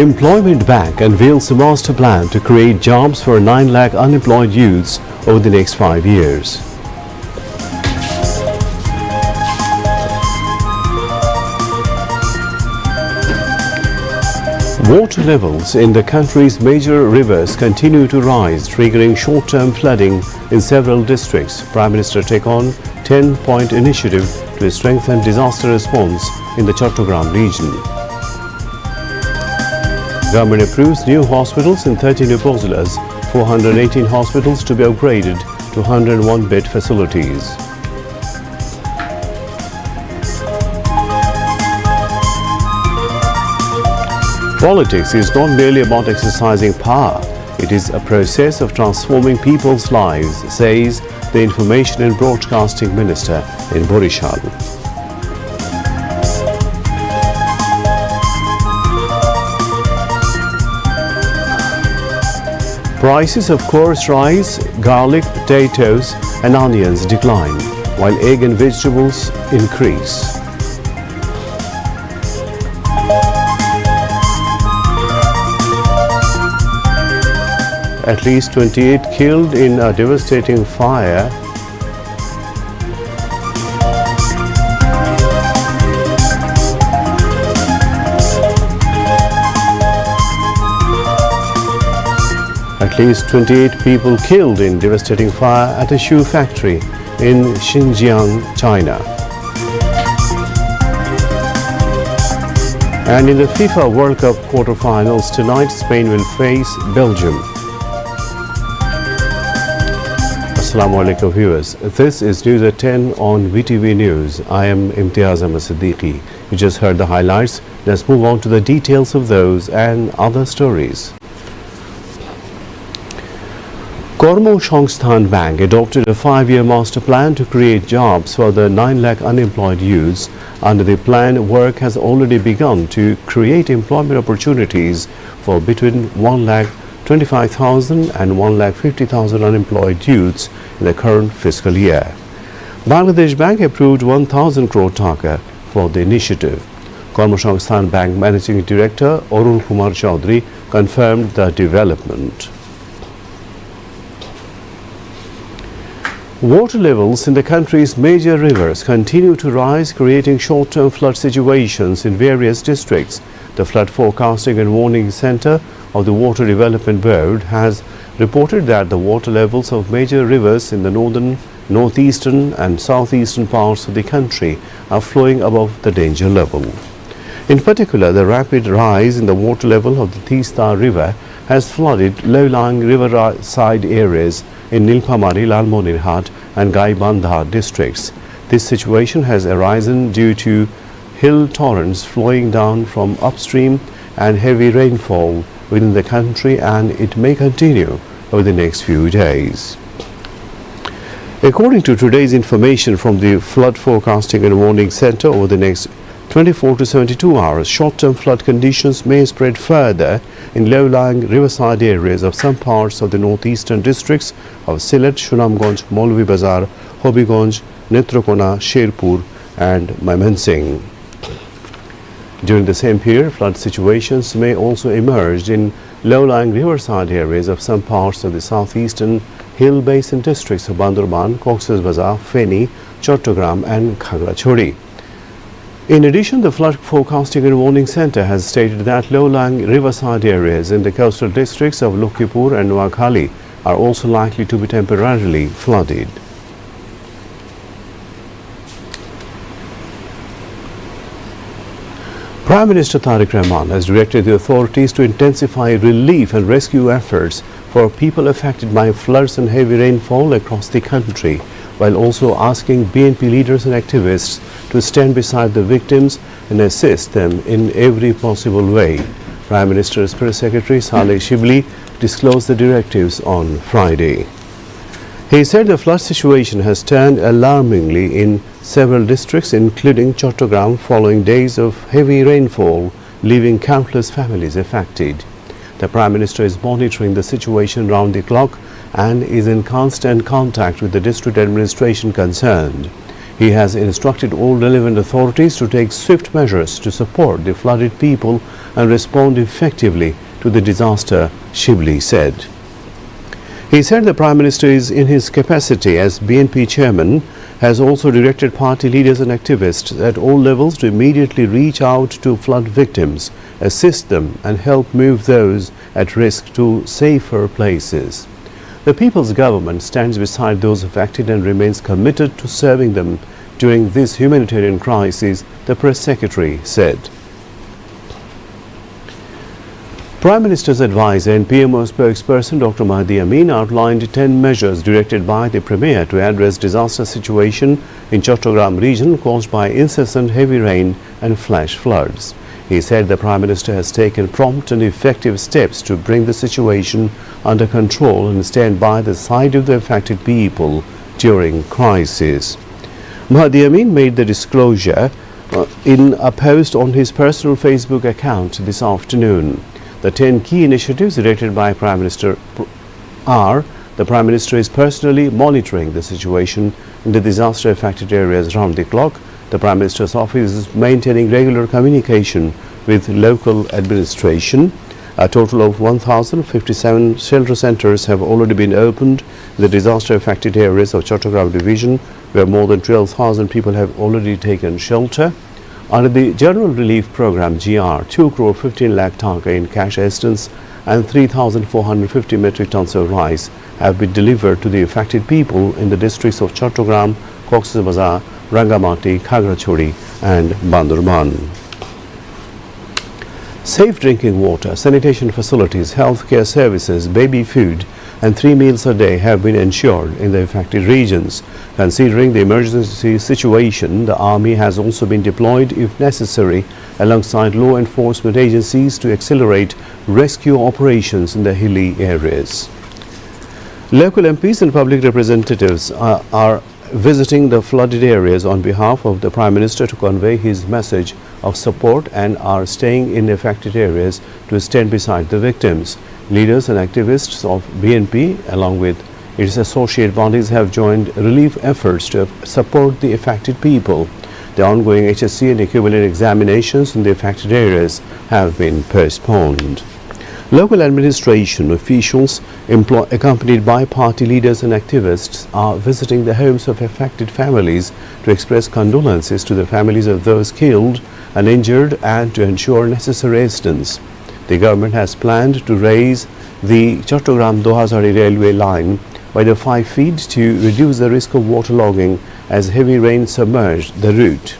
Employment Bank unveils a master plan to create jobs for 9 lakh unemployed youths over the next 5 years. Water levels in the country's major rivers continue to rise, triggering short-term flooding in several districts. Prime Minister take on 10-point initiative to strengthen disaster response in the Chattogram region. Government approves new hospitals in 30 new upazilas, 418 hospitals to be upgraded to 101-bed facilities. Politics is not merely about exercising power. It is a process of transforming people's lives, says the Information and Broadcasting Minister in Borishal. Prices of coarse rice, garlic, potatoes and onions decline, while egg and vegetables increase. At least 28 killed in a devastating fire. At least 28 people killed in devastating fire at a shoe factory in Xinjiang, China. And in the FIFA World Cup quarterfinals tonight, Spain will face Belgium. Assalamu alaikum viewers. This is News at 10 on VTV News. I am Imtiaz Ahmed Siddiqui. You just heard the highlights. Let's move on to the details of those and other stories. Kormoshangstan Bank adopted a 5-year master plan to create jobs for the 9 lakh unemployed youths. Under the plan, work has already begun to create employment opportunities for between 1,25,000 and 1,50,000 unemployed youths in the current fiscal year. Bangladesh Bank approved 1,000 crore taka for the initiative. Kormoshangstan Bank Managing Director Arun Kumar Chaudhary confirmed the development. Water levels in the country's major rivers continue to rise, creating short-term flood situations in various districts. The Flood Forecasting and Warning Center of the Water Development Board has reported that the water levels of major rivers in the northern, northeastern and southeastern parts of the country are flowing above the danger level. In particular, the rapid rise in the water level of the Teesta River has flooded low-lying riverside areas in Nilphamari, Lalmonirhat and Gaibandha districts. This situation has arisen due to hill torrents flowing down from upstream and heavy rainfall within the country, and it may continue over the next few days. According to today's information from the Flood Forecasting and Warning Center, over the next 24 to 72 hours, short-term flood conditions may spread further in low-lying riverside areas of some parts of the northeastern districts of Sylhet, Sunamganj, Maulvi Bazar, Hobiganj, Netrokona, Sherpur and Mymensingh. During the same period, flood situations may also emerge in low-lying riverside areas of some parts of the southeastern hill basin districts of Bandurban, Cox's Bazar, Feni, Chattogram and Khagrachori. In addition, the Flood Forecasting and Warning Center has stated that low-lying riverside areas in the coastal districts of Lukhipur and Noakhali are also likely to be temporarily flooded. Prime Minister Tariq Rahman has directed the authorities to intensify relief and rescue efforts for people affected by floods and heavy rainfall across the country, while also asking BNP leaders and activists to stand beside the victims and assist them in every possible way. Prime Minister's Press Secretary Saleh Shibli disclosed the directives on Friday. He said the flood situation has turned alarmingly in several districts, including Chattogram, following days of heavy rainfall, leaving countless families affected. The Prime Minister is monitoring the situation round the clock and is in constant contact with the district administration concerned. He has instructed all relevant authorities to take swift measures to support the flooded people and respond effectively to the disaster, Shibli said. He said the Prime Minister is in his capacity as BNP chairman has also directed party leaders and activists at all levels to immediately reach out to flood victims, assist them and help move those at risk to safer places. The People's Government stands beside those affected and remains committed to serving them during this humanitarian crisis, the Press Secretary said. Prime Minister's advisor and PMO spokesperson Dr. Mahdi Amin outlined 10 measures directed by the Premier to address disaster situation in Chattogram region caused by incessant heavy rain and flash floods. He said the Prime Minister has taken prompt and effective steps to bring the situation under control and stand by the side of the affected people during crisis. Mahdi Amin made the disclosure in a post on his personal Facebook account this afternoon. The 10 key initiatives directed by Prime Minister are: the Prime Minister is personally monitoring the situation in the disaster-affected areas round the clock. The Prime Minister's office is maintaining regular communication with local administration. A total of 1,057 shelter centres have already been opened in the disaster-affected areas of Chattogram Division, where more than 12,000 people have already taken shelter. Under the General Relief Programme GR, 2 crore 15 lakh taka in cash assistance and 3,450 metric tons of rice have been delivered to the affected people in the districts of Chattogram, Cox's Bazar, Rangamati, Khagrachori and Bandurban. Safe drinking water, sanitation facilities, healthcare services, baby food and 3 meals a day have been ensured in the affected regions. Considering the emergency situation, the Army has also been deployed if necessary alongside law enforcement agencies to accelerate rescue operations in the hilly areas. Local MPs and public representatives are visiting the flooded areas on behalf of the Prime Minister to convey his message of support and are staying in affected areas to stand beside the victims. Leaders and activists of BNP, along with its associate bodies, have joined relief efforts to support the affected people. The ongoing HSC and equivalent examinations in the affected areas have been postponed. Local administration officials, accompanied by party leaders and activists, are visiting the homes of affected families to express condolences to the families of those killed and injured and to ensure necessary assistance. The government has planned to raise the Chattogram-Dohazari railway line by the 5 feet to reduce the risk of waterlogging as heavy rain submerged the route.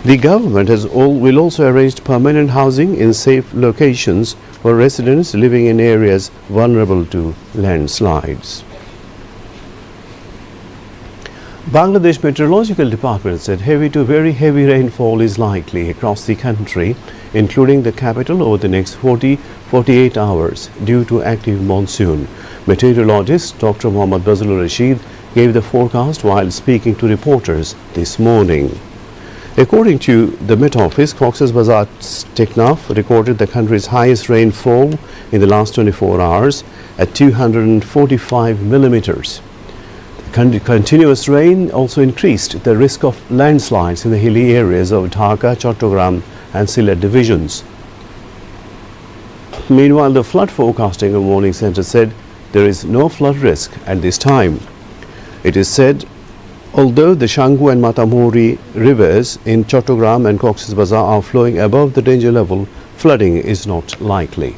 The government will also arrange permanent housing in safe locations for residents living in areas vulnerable to landslides. Bangladesh Meteorological Department said heavy to very heavy rainfall is likely across the country, including the capital, over the next 48 hours due to active monsoon. Meteorologist Dr. Mohammad Bazlur Rashid gave the forecast while speaking to reporters this morning. According to the Met Office, Cox's Bazar Teknaf recorded the country's highest rainfall in the last 24 hours at 245 millimeters. Continuous rain also increased the risk of landslides in the hilly areas of Dhaka, Chattogram and Sylhet divisions. Meanwhile, the Flood Forecasting and Warning Centre said there is no flood risk at this time. It is said, although the Shangu and Matamori rivers in Chattogram and Cox's Bazar are flowing above the danger level, flooding is not likely.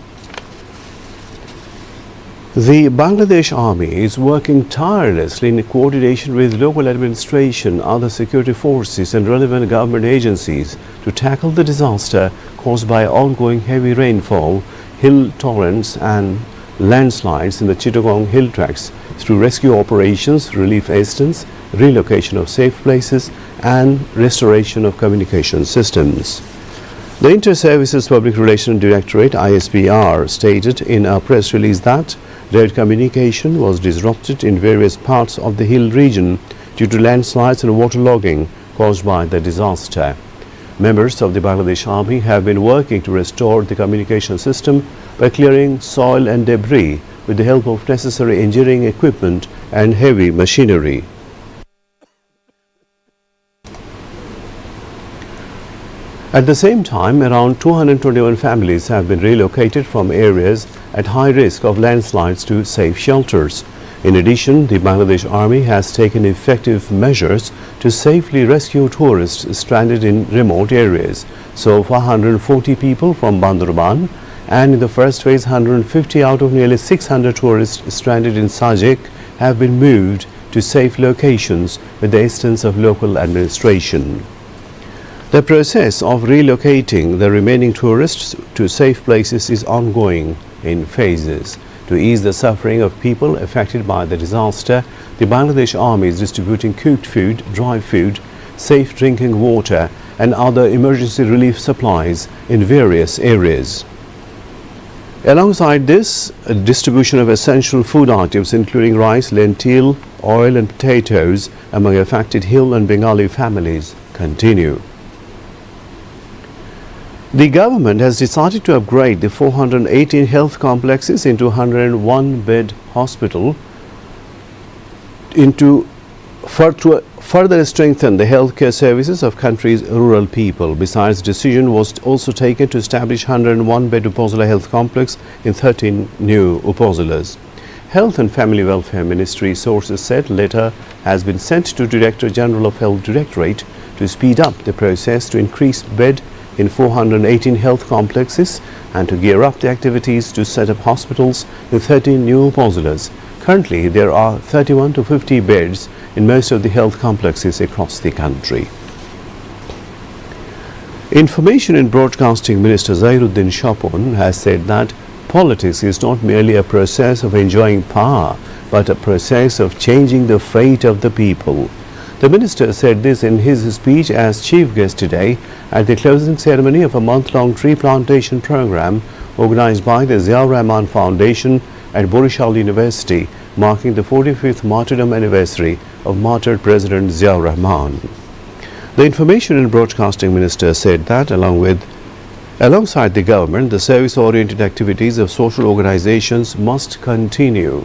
The Bangladesh Army is working tirelessly in coordination with local administration, other security forces and relevant government agencies to tackle the disaster caused by ongoing heavy rainfall, hill torrents and landslides in the Chittagong hill tracts through rescue operations, relief assistance, relocation of safe places and restoration of communication systems. The Inter-Services Public Relations Directorate ISPR stated in a press release that road communication was disrupted in various parts of the hill region due to landslides and waterlogging caused by the disaster. Members of the Bangladesh Army have been working to restore the communication system by clearing soil and debris with the help of necessary engineering equipment and heavy machinery. At the same time, around 221 families have been relocated from areas at high risk of landslides to safe shelters. In addition, the Bangladesh Army has taken effective measures to safely rescue tourists stranded in remote areas. So far, 140 people from Bandarban, and in the first phase, 150 out of nearly 600 tourists stranded in Sajek have been moved to safe locations with the assistance of local administration. The process of relocating the remaining tourists to safe places is ongoing in phases. To ease the suffering of people affected by the disaster, the Bangladesh Army is distributing cooked food, dry food, safe drinking water and other emergency relief supplies in various areas. Alongside this, a distribution of essential food items including rice, lentil, oil and potatoes among affected Hill and Bengali families continue. The government has decided to upgrade the 418 health complexes into 101-bed hospital to further strengthen the healthcare services of country's rural people. Besides, decision was also taken to establish 101-bed Upazila Health Complex in 13 new Upazilas. Health and Family Welfare Ministry sources said letter has been sent to Director General of Health Directorate to speed up the process to increase bed in 418 health complexes and to gear up the activities to set up hospitals in 13 new Upazilas. Currently, there are 31 to 50 beds in most of the health complexes across the country. Information and Broadcasting Minister Zairuddin Shapon has said that politics is not merely a process of enjoying power, but a process of changing the fate of the people. The minister said this in his speech as chief guest today at the closing ceremony of a month-long tree plantation program organized by the Ziaur Rahman Foundation at Borishal University, marking the 45th martyrdom anniversary of martyred President Ziaur Rahman. The Information and Broadcasting Minister said that alongside the government, the service-oriented activities of social organizations must continue.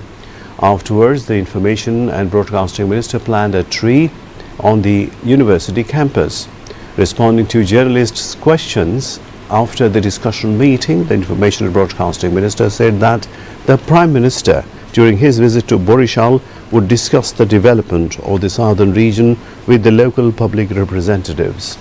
Afterwards, the Information and Broadcasting Minister planned a tree on the university campus. Responding to journalists' questions after the discussion meeting, the Information and Broadcasting Minister said that the Prime Minister, during his visit to Borishal, would discuss the development of the southern region with the local public representatives.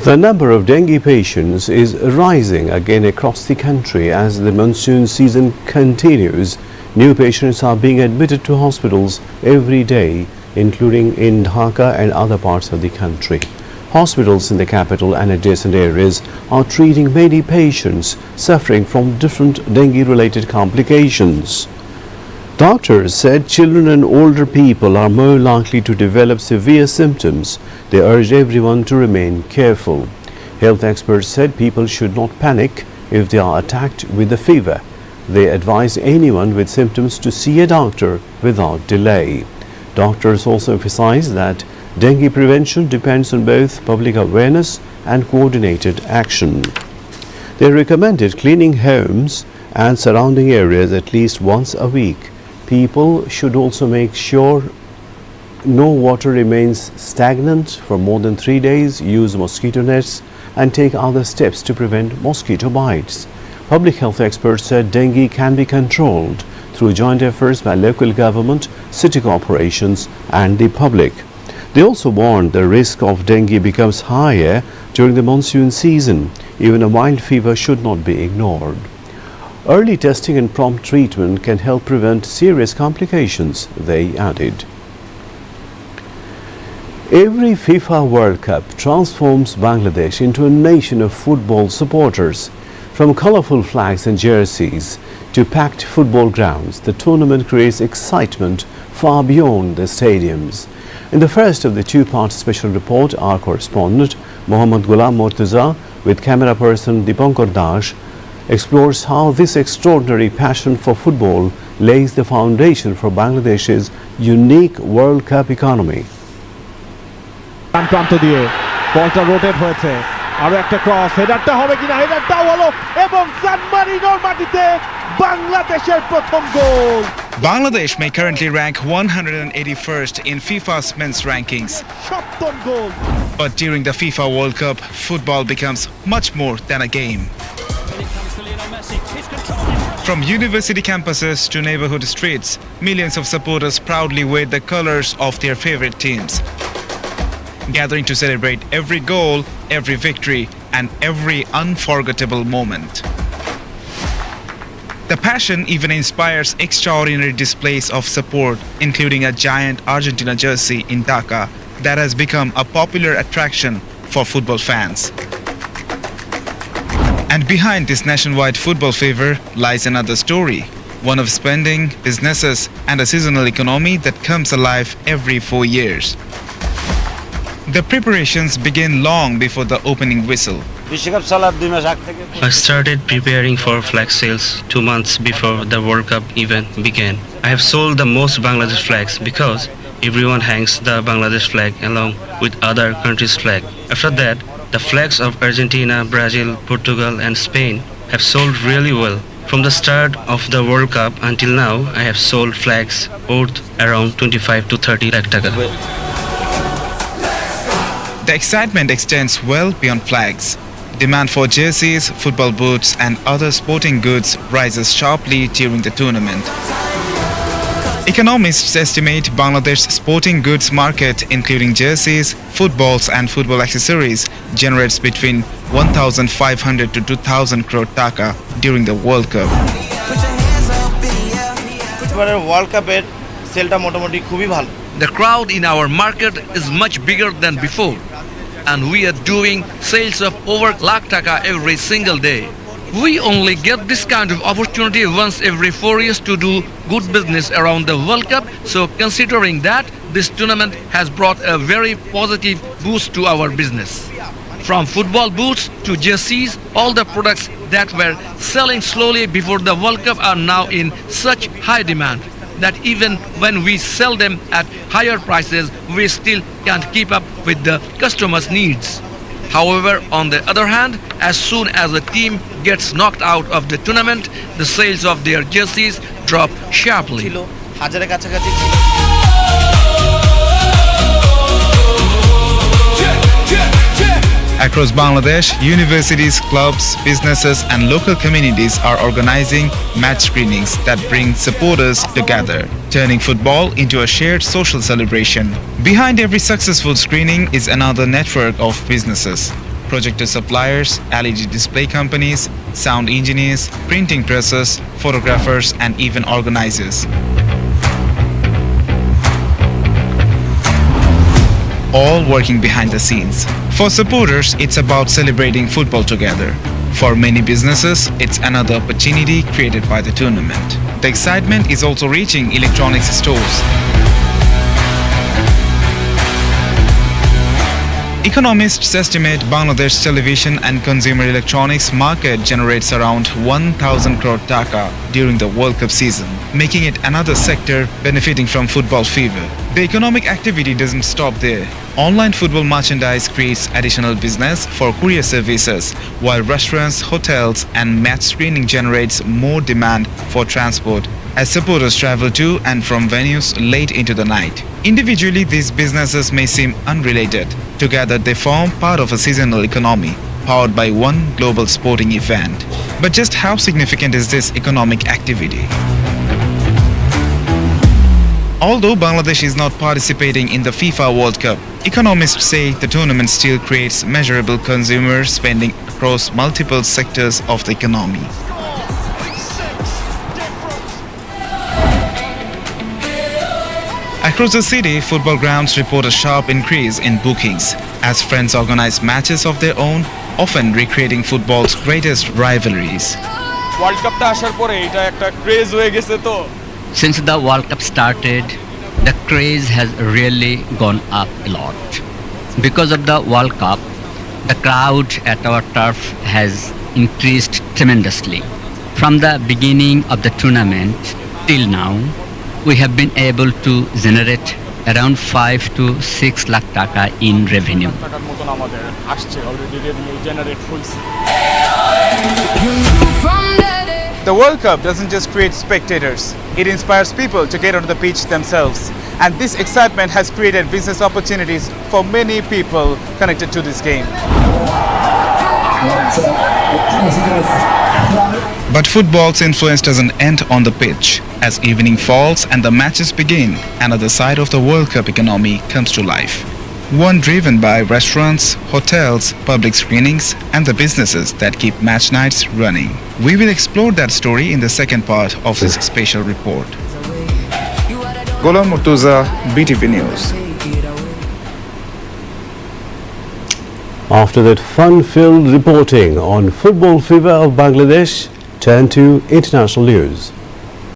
The number of dengue patients is rising again across the country as the monsoon season continues. New patients are being admitted to hospitals every day, including in Dhaka and other parts of the country. Hospitals in the capital and adjacent areas are treating many patients suffering from different dengue-related complications. Doctors said children and older people are more likely to develop severe symptoms. They urged everyone to remain careful. Health experts said people should not panic if they are attacked with a fever. They advised anyone with symptoms to see a doctor without delay. Doctors also emphasized that dengue prevention depends on both public awareness and coordinated action. They recommended cleaning homes and surrounding areas at least once a week. People should also make sure no water remains stagnant for more than 3 days, use mosquito nets and take other steps to prevent mosquito bites. Public health experts said dengue can be controlled through joint efforts by local government, city corporations and the public. They also warned the risk of dengue becomes higher during the monsoon season. Even a mild fever should not be ignored. Early testing and prompt treatment can help prevent serious complications, they added. Every FIFA World Cup transforms Bangladesh into a nation of football supporters. From colorful flags and jerseys to packed football grounds, the tournament creates excitement far beyond the stadiums. In the first of the two-part special report, our correspondent Mohammad Ghulam Mortuza with camera person Dipankar Dash explores how this extraordinary passion for football lays the foundation for Bangladesh's unique World Cup economy. প্রান্ত দিয়ে বলটা rotate হয়েছে, আরো একটা cross, হেডারটা হবে কিনা, হেডারটাও হলো এবং সান মারিনোর মাটিতে বাংলাদেশের প্রথম গোল। Bangladesh may currently rank 181st in FIFA's men's rankings. সপ্তম গোল। But during the FIFA World Cup, football becomes much more than a game. From university campuses to neighborhood streets, millions of supporters proudly wave the colors of their favorite teams, gathering to celebrate every goal, every victory, and every unforgettable moment. The passion even inspires extraordinary displays of support, including a giant Argentina jersey in Dhaka that has become a popular attraction for football fans. And behind this nationwide football fever lies another story, one of spending, businesses, and a seasonal economy that comes alive every 4 years. The preparations begin long before the opening whistle. I started preparing for flag sales 2 months before the World Cup event began. I have sold the most Bangladesh flags because everyone hangs the Bangladesh flag along with other countries' flag. After that, the flags of Argentina, Brazil, Portugal and Spain have sold really well. From the start of the World Cup until now, I have sold flags worth around 25 to 30 lakh taka. The excitement extends well beyond flags. Demand for jerseys, football boots and other sporting goods rises sharply during the tournament. Economists estimate Bangladesh's sporting goods market, including jerseys, footballs and football accessories, generates between 1,500 to 2,000 crore taka during the World Cup. World কাপের সেলটা মোটামুটি খুবই ভালো। The crowd in our market is much bigger than before, and we are doing sales of over lakh taka every single day. We only get this kind of opportunity once every 4 years to do good business around the World Cup, so considering that, this tournament has brought a very positive boost to our business. From football boots to jerseys, all the products that were selling slowly before the World Cup are now in such high demand that even when we sell them at higher prices, we still can't keep up with the customers' needs. However, on the other hand, as soon as a team gets knocked out of the tournament, the sales of their jerseys drop sharply. ছিল হাজারের কাছাকাছি ছিল। Across Bangladesh, universities, clubs, businesses and local communities are organizing match screenings that bring supporters together, turning football into a shared social celebration. Behind every successful screening is another network of businesses. Projector suppliers, LED display companies, sound engineers, printing presses, photographers and even organizers. All working behind the scenes. For supporters, it's about celebrating football together. For many businesses, it's another opportunity created by the tournament. The excitement is also reaching electronics stores. Economists estimate Bangladesh's television and consumer electronics market generates around 1,000 crore taka during the World Cup season, making it another sector benefiting from football fever. The economic activity doesn't stop there. Online football merchandise creates additional business for courier services, while restaurants, hotels and match screening generates more demand for transport as supporters travel to and from venues late into the night. Individually, these businesses may seem unrelated. Together, they form part of a seasonal economy powered by one global sporting event. But just how significant is this economic activity? Although Bangladesh is not participating in the FIFA World Cup, economists say the tournament still creates measurable consumer spending across multiple sectors of the economy. Across the city, football grounds report a sharp increase in bookings as friends organize matches of their own, often recreating football's greatest rivalries. World কাপটা আসার পরে এটা একটা craze হয়ে গেছে তো। Since the World Cup started, the craze has really gone up a lot. Because of the World Cup, the crowd at our turf has increased tremendously. From the beginning of the tournament till now, we have been able to generate around 5 to 6 lakh taka in revenue. টাকার মতন আমাদের আসছে already revenue generate হইছে The World Cup doesn't just create spectators, it inspires people to get onto the pitch themselves. And this excitement has created business opportunities for many people connected to this game. But football's influence doesn't end on the pitch. As evening falls and the matches begin, another side of the World Cup economy comes to life. One driven by restaurants, hotels, public screenings, and the businesses that keep match nights running. We will explore that story in the second part of this special report. Golam Murtuza, BTV News. After that fun-filled reporting on football fever of Bangladesh, turn to international news.